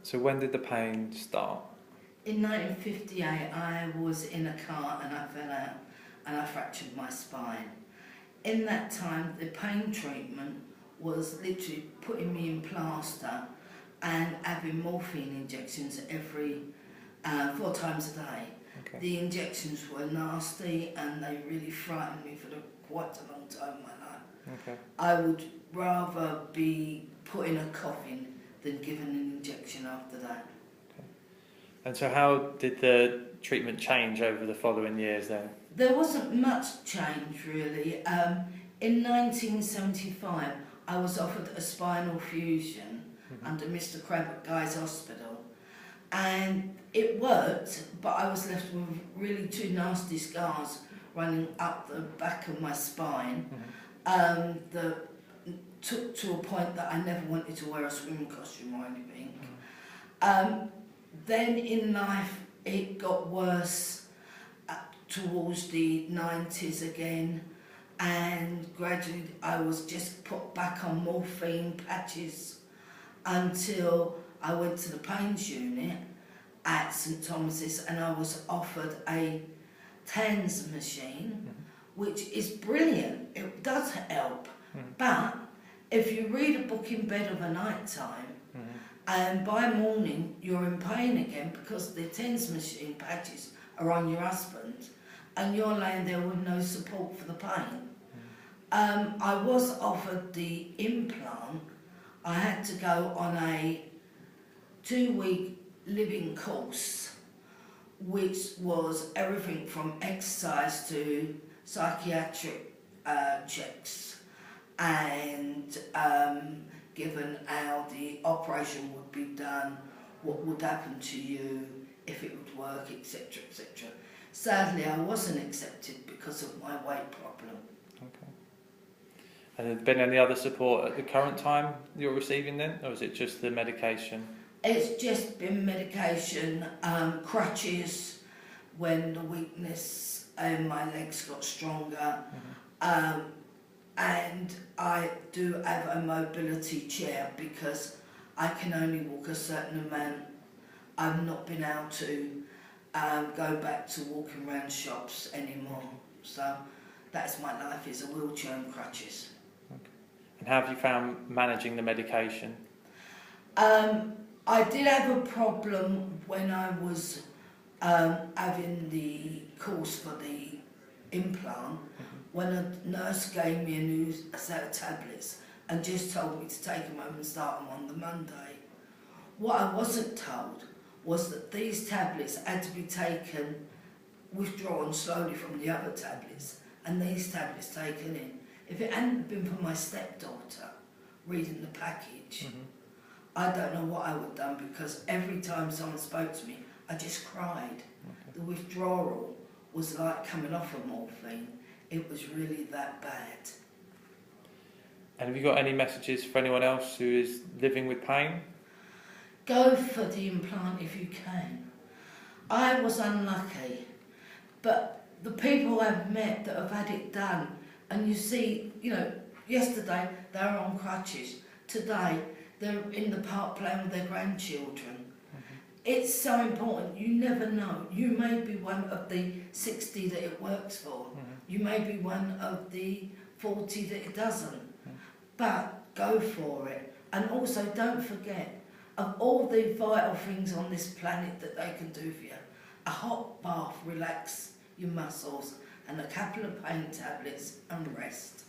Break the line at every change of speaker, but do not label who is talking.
So when did the pain start?
In 1958, I was in a car and I fell out and I fractured my spine. In that time, the pain treatment was literally putting me in plaster and having morphine injections every 4 times a day.
Okay.
The injections were nasty and they really frightened me for quite a long time in my life.
Okay.
I would rather be put in a coffin than given an injection after that.
And so how did the treatment change over the following years then?
There wasn't much change really. In 1975 I was offered a spinal fusion under Mr. Crabb at Guy's Hospital, and it worked, but I was left with really 2 nasty scars running up the back of my spine that took to a point that I never wanted to wear a swimming costume or anything. Then in life it got worse towards the 90s again, and gradually I was just put back on morphine patches until I went to the pains unit at St Thomas's and I was offered a TENS machine, which is brilliant. It does help, but if you read a book in bed of a night time, and by morning you're in pain again because the TENS machine patches are on your husband and you're laying there with no support for the pain. I was offered the implant. I had to go on a 2-week living course, which was everything from exercise to psychiatric checks, and given how the operation would be done, what would happen to you, if it would work, etc, etc. Sadly, I wasn't accepted because of my weight problem.
Okay. And has there been any other support at the current time you're receiving then, or is it just the medication?
It's just been medication, crutches when the weakness in my legs got stronger, and I do have a mobility chair because I can only walk a certain amount. I've not been able to go back to walking around shops anymore. So that's my life, is a wheelchair and crutches.
Okay. And how have you found managing the medication?
I did have a problem when I was having the course for the implant, when a nurse gave me a new set of tablets and just told me to take them home and start them on the Monday. What I wasn't told was that these tablets had to be taken, withdrawn slowly from the other tablets, and these tablets taken in. If it hadn't been for my stepdaughter reading the package, I don't know what I would have done, because every time someone spoke to me, I just cried. The withdrawal was like coming off of morphine. It was really that bad.
And have you got any messages for anyone else who is living with pain?
Go for the implant if you can. I was unlucky, but the people I've met that have had it done, and you see, you know, yesterday they were on crutches, today they're in the park playing with their grandchildren. It's so important. You never know. You may be one of the 60 that it works for. You may be one of the 40 that it doesn't. But go for it. And also don't forget, of all the vital things on this planet that they can do for you, a hot bath relax your muscles, and a couple of pain tablets and rest.